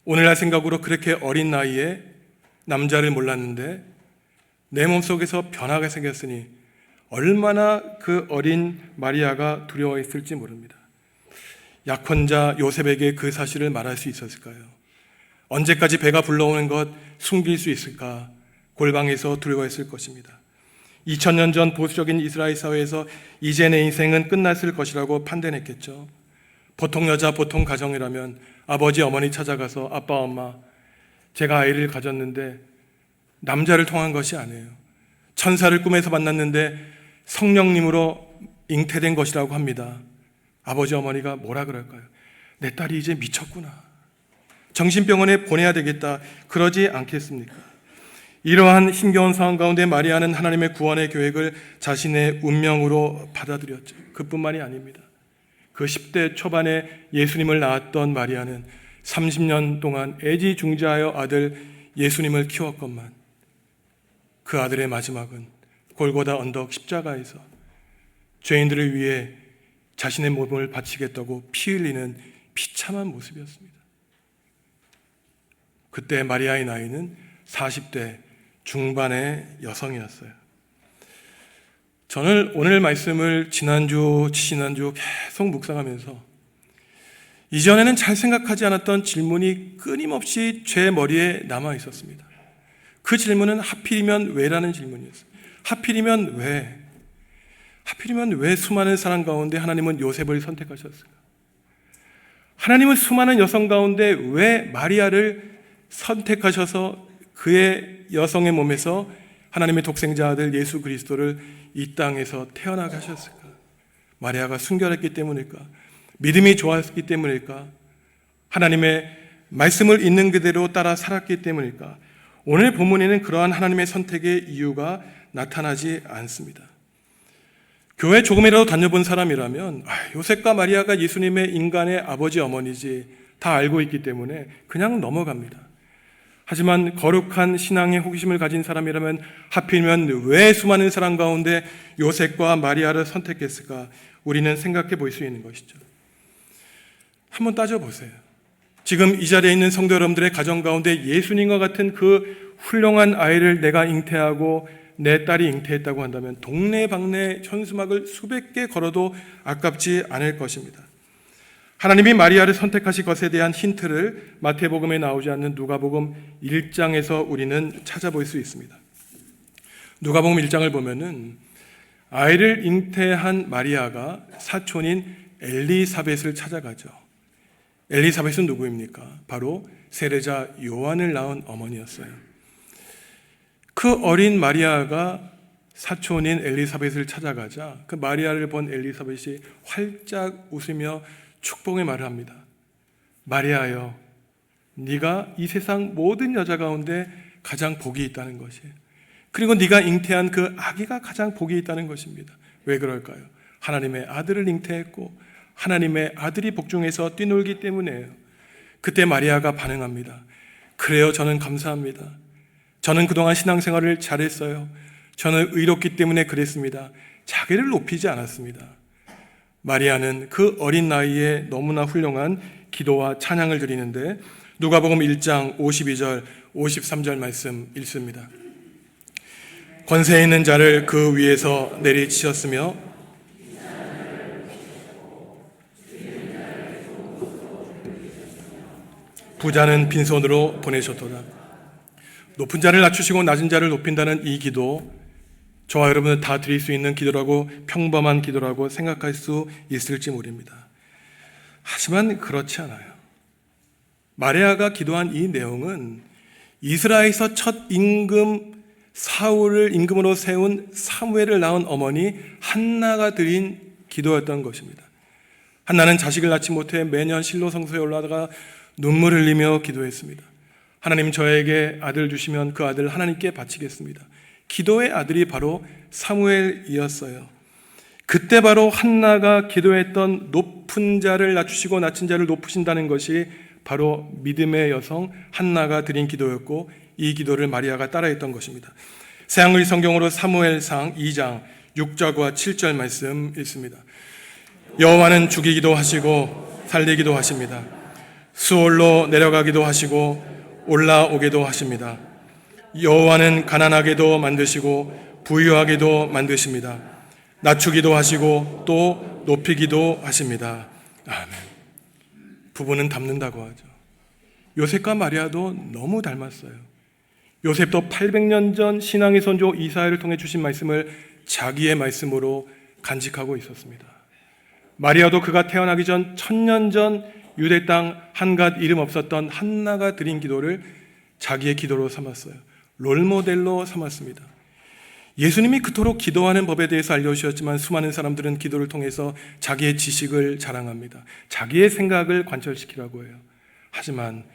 오늘날 생각으로 그렇게 어린 나이에 남자를 몰랐는데 내 몸속에서 변화가 생겼으니 얼마나 그 어린 마리아가 두려워했을지 모릅니다. 약혼자 요셉에게 그 사실을 말할 수 있었을까요? 언제까지 배가 불러오는 것 숨길 수 있을까? 골방에서 두려워했을 것입니다. 2000년 전 보수적인 이스라엘 사회에서 이제 내 인생은 끝났을 것이라고 판단했겠죠. 보통 여자, 보통 가정이라면 아버지, 어머니 찾아가서 아빠, 엄마, 제가 아이를 가졌는데 남자를 통한 것이 아니에요. 천사를 꿈에서 만났는데 성령님으로 잉태된 것이라고 합니다. 아버지, 어머니가 뭐라 그럴까요? 내 딸이 이제 미쳤구나. 정신병원에 보내야 되겠다. 그러지 않겠습니까? 이러한 힘겨운 상황 가운데 마리아는 하나님의 구원의 계획을 자신의 운명으로 받아들였죠. 그뿐만이 아닙니다. 그 10대 초반에 예수님을 낳았던 마리아는 30년 동안 애지중지하여 아들 예수님을 키웠건만 그 아들의 마지막은 골고다 언덕 십자가에서 죄인들을 위해 자신의 몸을 바치겠다고 피 흘리는 비참한 모습이었습니다. 그때 마리아의 나이는 40대 중반의 여성이었어요. 저는 오늘 말씀을 지난주 계속 묵상하면서 이전에는 잘 생각하지 않았던 질문이 끊임없이 제 머리에 남아 있었습니다. 그 질문은 하필이면 왜라는 질문이었어요. 하필이면 왜? 하필이면 왜 수많은 사람 가운데 하나님은 요셉을 선택하셨을까? 하나님은 수많은 여성 가운데 왜 마리아를 선택하셔서 그의 여성의 몸에서 하나님의 독생자 아들 예수 그리스도를 이 땅에서 태어나게 하셨을까? 마리아가 순결했기 때문일까? 믿음이 좋았기 때문일까? 하나님의 말씀을 있는 그대로 따라 살았기 때문일까? 오늘 본문에는 그러한 하나님의 선택의 이유가 나타나지 않습니다. 교회 조금이라도 다녀본 사람이라면 요셉과 마리아가 예수님의 인간의 아버지 어머니지 다 알고 있기 때문에 그냥 넘어갑니다. 하지만 거룩한 신앙의 호기심을 가진 사람이라면 하필이면 왜 수많은 사람 가운데 요셉과 마리아를 선택했을까? 우리는 생각해 볼 수 있는 것이죠. 한번 따져보세요. 지금 이 자리에 있는 성도 여러분들의 가정 가운데 예수님과 같은 그 훌륭한 아이를 내가 잉태하고 내 딸이 잉태했다고 한다면 동네방네 현수막을 수백 개 걸어도 아깝지 않을 것입니다. 하나님이 마리아를 선택하신 것에 대한 힌트를 마태복음에 나오지 않는 누가복음 1장에서 우리는 찾아볼 수 있습니다. 누가복음 1장을 보면은 아이를 잉태한 마리아가 사촌인 엘리사벳을 찾아가죠. 엘리사벳은 누구입니까? 바로 세례자 요한을 낳은 어머니였어요. 그 어린 마리아가 사촌인 엘리사벳을 찾아가자 그 마리아를 본 엘리사벳이 활짝 웃으며 축복의 말을 합니다. 마리아여, 네가 이 세상 모든 여자 가운데 가장 복이 있다는 것이에요. 그리고 네가 잉태한 그 아기가 가장 복이 있다는 것입니다. 왜 그럴까요? 하나님의 아들을 잉태했고 하나님의 아들이 복중에서 뛰놀기 때문이에요. 그때 마리아가 반응합니다. 그래요, 저는 감사합니다. 저는 그동안 신앙생활을 잘했어요. 저는 의롭기 때문에 그랬습니다. 자기를 높이지 않았습니다. 마리아는 그 어린 나이에 너무나 훌륭한 기도와 찬양을 드리는데 누가복음 1장 52절 53절 말씀 읽습니다. 권세 있는 자를 그 위에서 내리치셨으며 부자는 빈손으로 보내셨도다. 높은 자를 낮추시고 낮은 자를 높인다는 이 기도, 저와 여러분은 다 드릴 수 있는 기도라고, 평범한 기도라고 생각할 수 있을지 모릅니다. 하지만 그렇지 않아요. 마리아가 기도한 이 내용은 이스라엘에서 첫 임금 사울을 임금으로 세운 사무엘을 낳은 어머니 한나가 드린 기도였던 것입니다. 한나는 자식을 낳지 못해 매년 실로 성소에 올라다가 눈물 흘리며 기도했습니다. 하나님, 저에게 아들 주시면 그 아들을 하나님께 바치겠습니다. 기도의 아들이 바로 사무엘이었어요. 그때 바로 한나가 기도했던 높은 자를 낮추시고 낮은 자를 높으신다는 것이 바로 믿음의 여성 한나가 드린 기도였고, 이 기도를 마리아가 따라했던 것입니다. 새한글 성경으로 사무엘상 2장 6절과 7절 말씀 읽습니다. 여호와는 죽이기도 하시고 살리기도 하십니다. 수올로 내려가기도 하시고 올라오게도 하십니다. 여호와는 가난하게도 만드시고 부유하게도 만드십니다. 낮추기도 하시고 또 높이기도 하십니다. 아멘. 부부는 닮는다고 하죠. 요셉과 마리아도 너무 닮았어요. 요셉도 800년 전 신앙의 선조 이사야를 통해 주신 말씀을 자기의 말씀으로 간직하고 있었습니다. 마리아도 그가 태어나기 전 1000년 전 유대 땅 한갓 이름 없었던 한나가 드린 기도를 자기의 기도로 삼았어요. 롤모델로 삼았습니다. 예수님이 그토록 기도하는 법에 대해서 알려주셨지만 수많은 사람들은 기도를 통해서 자기의 지식을 자랑합니다. 자기의 생각을 관철시키라고 해요. 하지만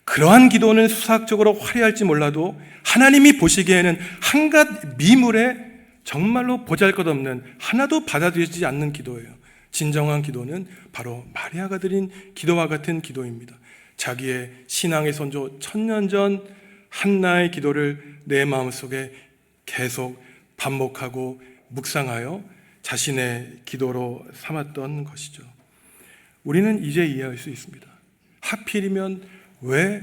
그러한 기도는 수학적으로 화려할지 몰라도 하나님이 보시기에는 한갓 미물에 정말로 보잘것없는, 하나도 받아들이지 않는 기도예요. 진정한 기도는 바로 마리아가 드린 기도와 같은 기도입니다. 자기의 신앙의 선조 1000년 전 한나의 기도를 내 마음속에 계속 반복하고 묵상하여 자신의 기도로 삼았던 것이죠. 우리는 이제 이해할 수 있습니다. 하필이면 왜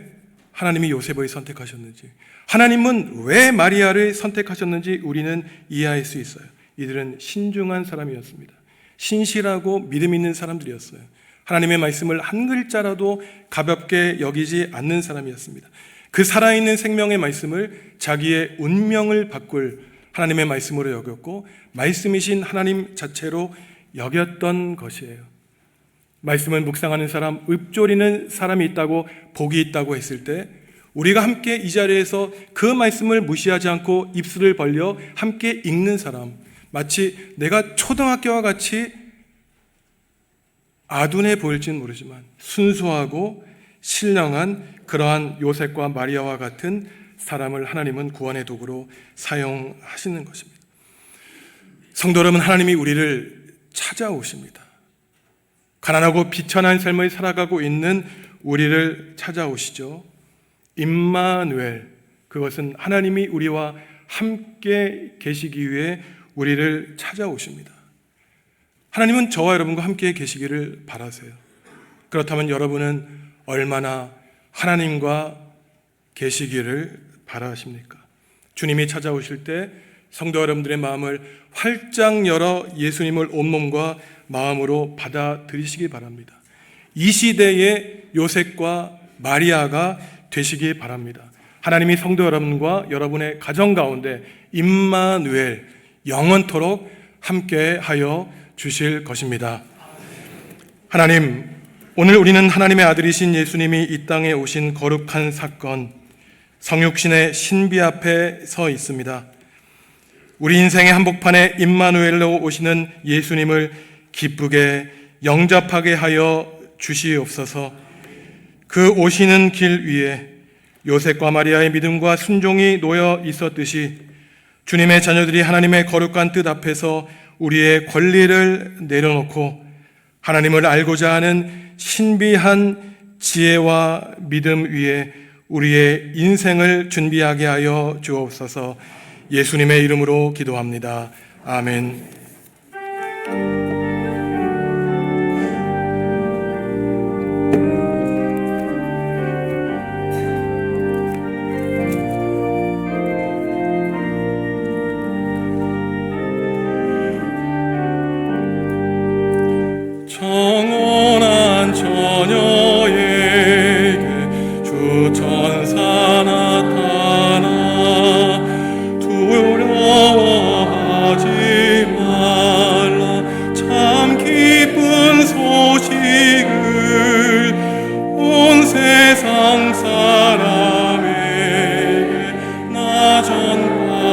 하나님이 요셉을 선택하셨는지, 하나님은 왜 마리아를 선택하셨는지 우리는 이해할 수 있어요. 이들은 신중한 사람이었습니다. 신실하고 믿음 있는 사람들이었어요. 하나님의 말씀을 한 글자라도 가볍게 여기지 않는 사람이었습니다. 그 살아있는 생명의 말씀을 자기의 운명을 바꿀 하나님의 말씀으로 여겼고, 말씀이신 하나님 자체로 여겼던 것이에요. 말씀을 묵상하는 사람, 읊조리는 사람이 있다고, 복이 있다고 했을 때 우리가 함께 이 자리에서 그 말씀을 무시하지 않고 입술을 벌려 함께 읽는 사람, 마치 내가 초등학교와 같이 아둔해 보일지는 모르지만 순수하고 신령한 그러한 요셉과 마리아와 같은 사람을 하나님은 구원의 도구로 사용하시는 것입니다. 성도 여러분, 하나님이 우리를 찾아오십니다. 가난하고 비천한 삶을 살아가고 있는 우리를 찾아오시죠. 임마누엘, 그것은 하나님이 우리와 함께 계시기 위해 우리를 찾아오십니다. 하나님은 저와 여러분과 함께 계시기를 바라세요. 그렇다면 여러분은 얼마나 하나님과 계시기를 바라십니까? 주님이 찾아오실 때 성도 여러분들의 마음을 활짝 열어 예수님을 온몸과 마음으로 받아들이시기 바랍니다. 이 시대의 요셉과 마리아가 되시기 바랍니다. 하나님이 성도 여러분과 여러분의 가정 가운데 임마누엘, 영원토록 함께하여 주실 것입니다. 하나님, 오늘 우리는 하나님의 아들이신 예수님이 이 땅에 오신 거룩한 사건, 성육신의 신비 앞에 서 있습니다. 우리 인생의 한복판에 임마누엘로 오시는 예수님을 기쁘게 영접하게 하여 주시옵소서. 그 오시는 길 위에 요셉과 마리아의 믿음과 순종이 놓여 있었듯이 주님의 자녀들이 하나님의 거룩한 뜻 앞에서 우리의 권리를 내려놓고 하나님을 알고자 하는 신비한 지혜와 믿음 위에 우리의 인생을 준비하게 하여 주옵소서. 예수님의 이름으로 기도합니다. 아멘. 청혼한 처녀에게 주 천사 나타나 두려워하지 말라 참 기쁜 소식을 온 세상 사람에게 나 전파하노라.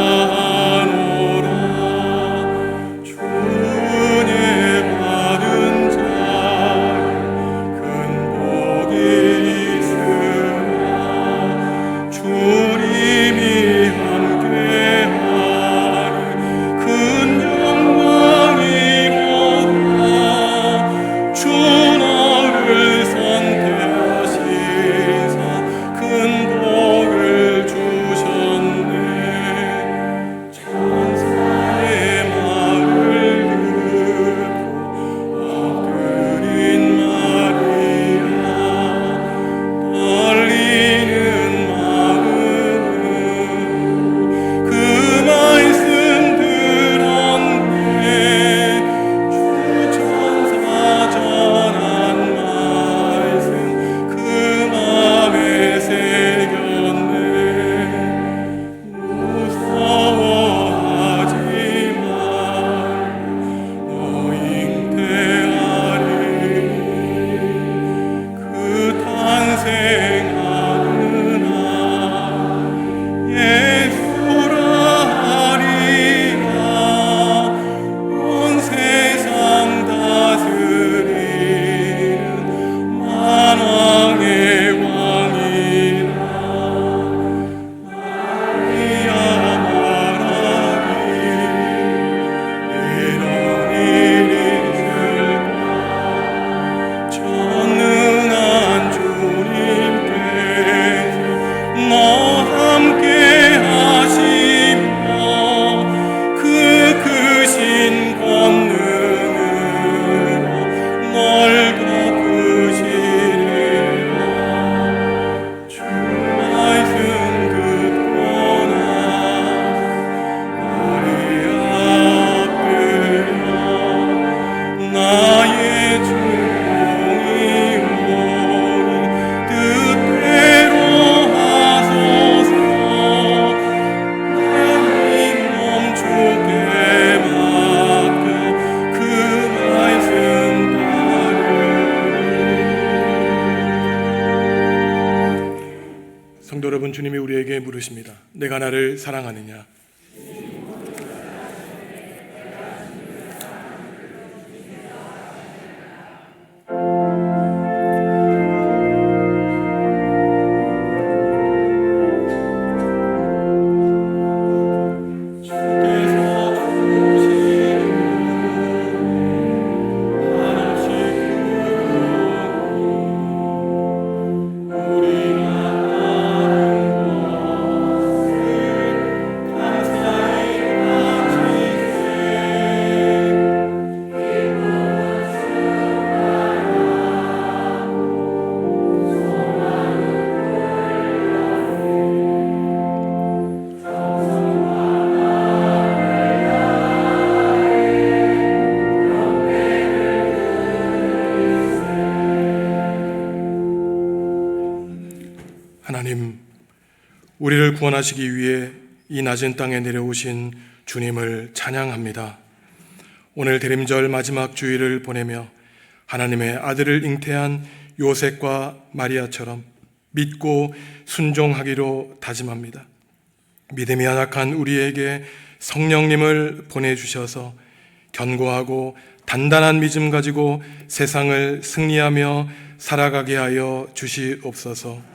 주의 받은 큰 복이 있으나 주님이 함께하니 큰 영광이로다. 주 너를 선택하시사 큰 복을 주셨네. 천사의 말을 듣고 엎드린 마리아 떨리는 마음은 그 말씀 들었네. 주 천사 전한 말씀 그 맘에 새겼네. 무서워하지 말라 너 잉태하리니 그 탄생하는 아 예수라 하리라. 온 세상 다스리는 만왕의 왕이라. 마리아 말하기 이런 일이 있을까. 전능한 주님께 성도 여러분, 주님이 우리에게 물으십니다. 내가 나를 사랑하느냐? 하나님, 우리를 구원하시기 위해 이 낮은 땅에 내려오신 주님을 찬양합니다. 오늘 대림절 마지막 주일을 보내며 하나님의 아들을 잉태한 요셉과 마리아처럼 믿고 순종하기로 다짐합니다. 믿음이 연약한 우리에게 성령님을 보내주셔서 견고하고 단단한 믿음 가지고 세상을 승리하며 살아가게 하여 주시옵소서.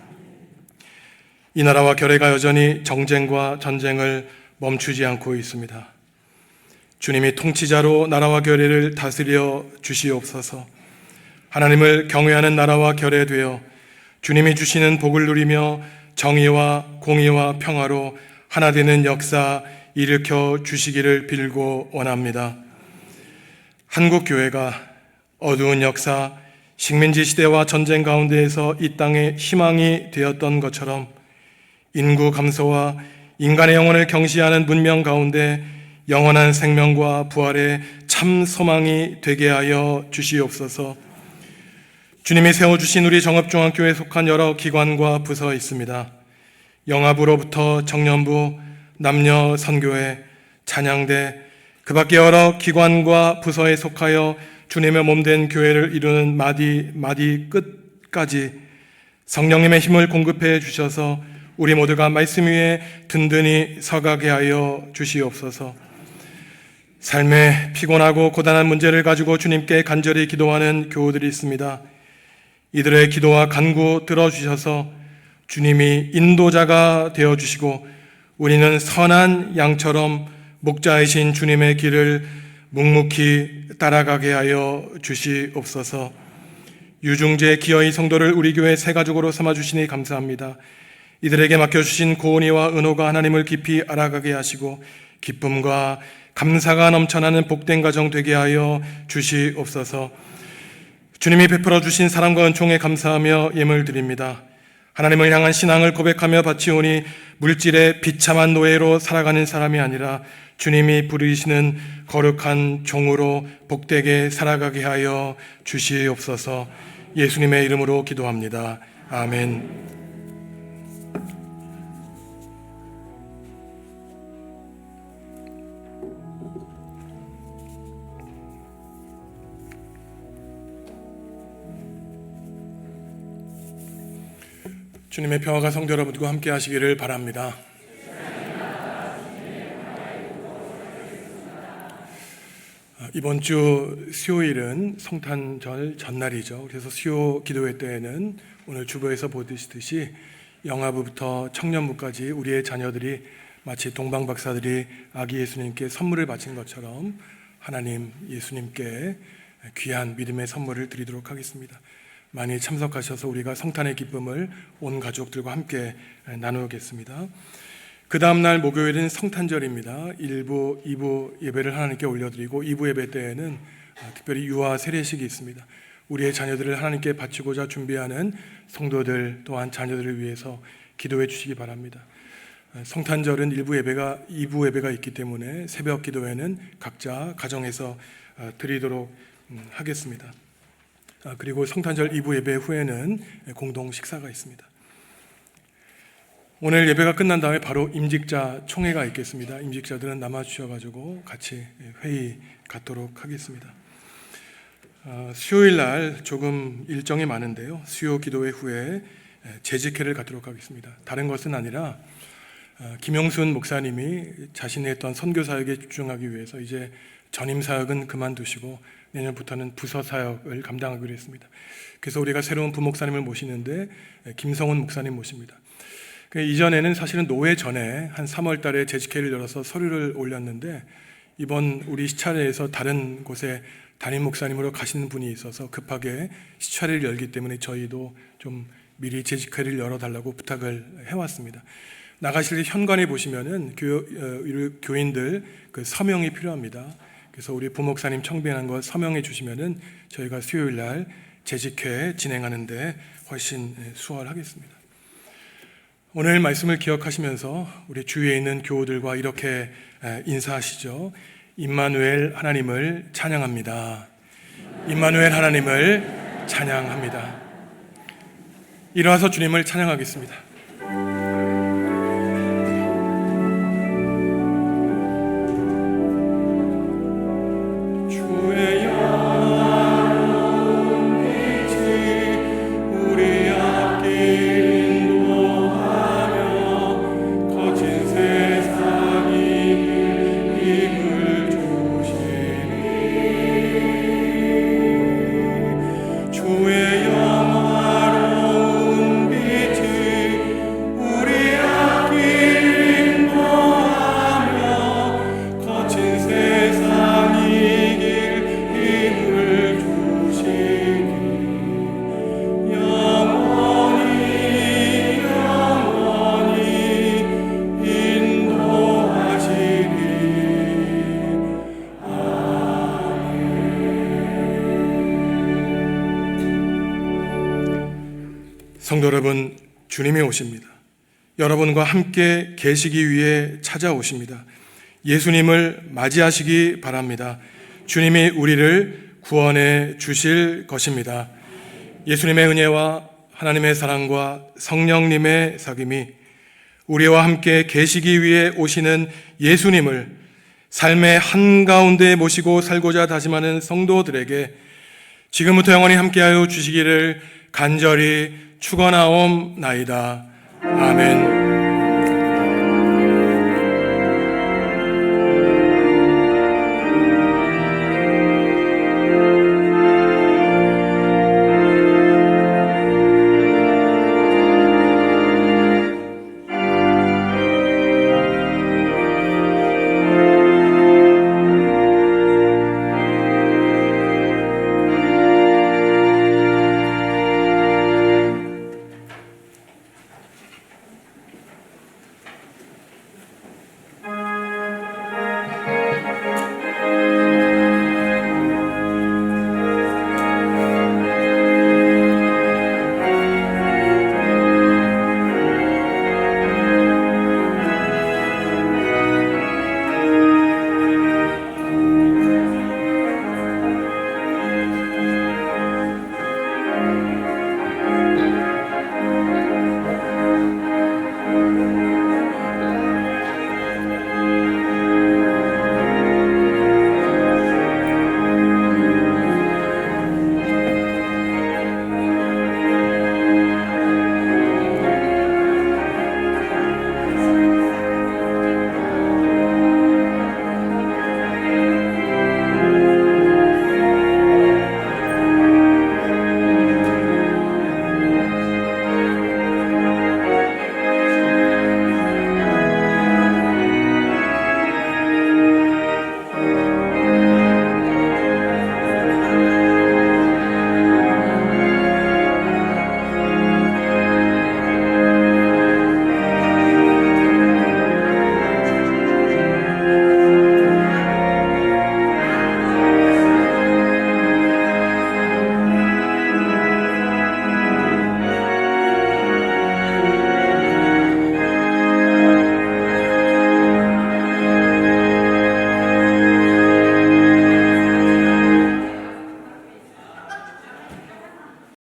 이 나라와 결의가 여전히 정쟁과 전쟁을 멈추지 않고 있습니다. 주님이 통치자로 나라와 결의를 다스려 주시옵소서. 하나님을 경외하는 나라와 결의되어 주님이 주시는 복을 누리며 정의와 공의와 평화로 하나 되는 역사 일으켜 주시기를 빌고 원합니다. 한국 교회가 어두운 역사, 식민지 시대와 전쟁 가운데에서 이 땅의 희망이 되었던 것처럼 인구 감소와 인간의 영혼을 경시하는 문명 가운데 영원한 생명과 부활의 참 소망이 되게 하여 주시옵소서. 주님이 세워주신 우리 정읍중앙교회에 속한 여러 기관과 부서 있습니다. 영아부로부터 청년부, 남녀 선교회, 찬양대, 그 밖에 여러 기관과 부서에 속하여 주님의 몸된 교회를 이루는 마디 끝까지 성령님의 힘을 공급해 주셔서 우리 모두가 말씀 위에 든든히 서가게 하여 주시옵소서. 삶에 피곤하고 고단한 문제를 가지고 주님께 간절히 기도하는 교우들이 있습니다. 이들의 기도와 간구 들어주셔서 주님이 인도자가 되어주시고 우리는 선한 양처럼 목자이신 주님의 길을 묵묵히 따라가게 하여 주시옵소서. 유중재 기어이 성도를 우리 교회 새 가족으로 삼아주시니 감사합니다. 이들에게 맡겨주신 고은이와 은호가 하나님을 깊이 알아가게 하시고 기쁨과 감사가 넘쳐나는 복된 가정 되게 하여 주시옵소서. 주님이 베풀어 주신 사랑과 은총에 감사하며 예물 드립니다. 하나님을 향한 신앙을 고백하며 바치오니 물질의 비참한 노예로 살아가는 사람이 아니라 주님이 부르시는 거룩한 종으로 복되게 살아가게 하여 주시옵소서. 예수님의 이름으로 기도합니다. 아멘. 주님의 평화가 성도 여러분과 함께 하시기를 바랍니다. 이번 주 수요일은 성탄절 전날이죠. 그래서 수요 기도회 때에는 오늘 주보에서 보듯이 영아부부터 청년부까지 우리의 자녀들이 마치 동방박사들이 아기 예수님께 선물을 바친 것처럼 하나님 예수님께 귀한 믿음의 선물을 드리도록 하겠습니다. 많이 참석하셔서 우리가 성탄의 기쁨을 온 가족들과 함께 나누겠습니다. 그 다음날 목요일은 성탄절입니다. 1부, 2부 예배를 하나님께 올려드리고 2부 예배 때에는 특별히 유아 세례식이 있습니다. 우리의 자녀들을 하나님께 바치고자 준비하는 성도들 또한 자녀들을 위해서 기도해 주시기 바랍니다. 성탄절은 2부 예배가 있기 때문에 새벽 기도회는 각자 가정에서 드리도록 하겠습니다. 그리고 성탄절 2부 예배 후에는 공동 식사가 있습니다. 오늘 예배가 끝난 다음에 바로 임직자 총회가 있겠습니다. 임직자들은 남아주셔가지고 같이 회의 갖도록 하겠습니다. 수요일 날 조금 일정이 많은데요. 수요 기도회 후에 재직회를 갖도록 하겠습니다. 다른 것은 아니라 김용순 목사님이 자신의 했던 선교 사역에 집중하기 위해서 이제 전임 사역은 그만두시고 내년부터는 부서 사역을 감당하기로 했습니다. 그래서 우리가 새로운 부목사님을 모시는데 김성훈 목사님 모십니다. 이전에는 사실은 노회 전에 한 3월 달에 재직회를 열어서 서류를 올렸는데 이번 우리 시차례에서 다른 곳에 담임 목사님으로 가시는 분이 있어서 급하게 시차례를 열기 때문에 저희도 좀 미리 재직회를 열어달라고 부탁을 해왔습니다. 나가실 때 현관에 보시면은 교인들 그 서명이 필요합니다. 그래서 우리 부목사님 청빙한 거 서명해 주시면은 저희가 수요일 날 재직회 진행하는데 훨씬 수월하겠습니다. 오늘 말씀을 기억하시면서 우리 주위에 있는 교우들과 이렇게 인사하시죠. 임마누엘 하나님을 찬양합니다. 임마누엘 하나님을 찬양합니다. 일어나서 주님을 찬양하겠습니다. 주의 영원한 빛이 우리 앞길 인도하며 거친 세상이 힘을 주시니 주의 영화로운 빛이 우리 앞길 인도하며 거친 세상이 힘을 주시니 영원히 인도하시니. 성도 여러분, 주님이 오십니다. 여러분과 함께 계시기 위해 찾아오십니다. 예수님을 맞이하시기 바랍니다. 주님이 우리를 구원해 주실 것입니다. 예수님의 은혜와 하나님의 사랑과 성령님의 사귐이 우리와 함께 계시기 위해 오시는 예수님을 삶의 한가운데 모시고 살고자 다짐하는 성도들에게 지금부터 영원히 함께하여 주시기를 간절히 축원하옵나이다. 아멘.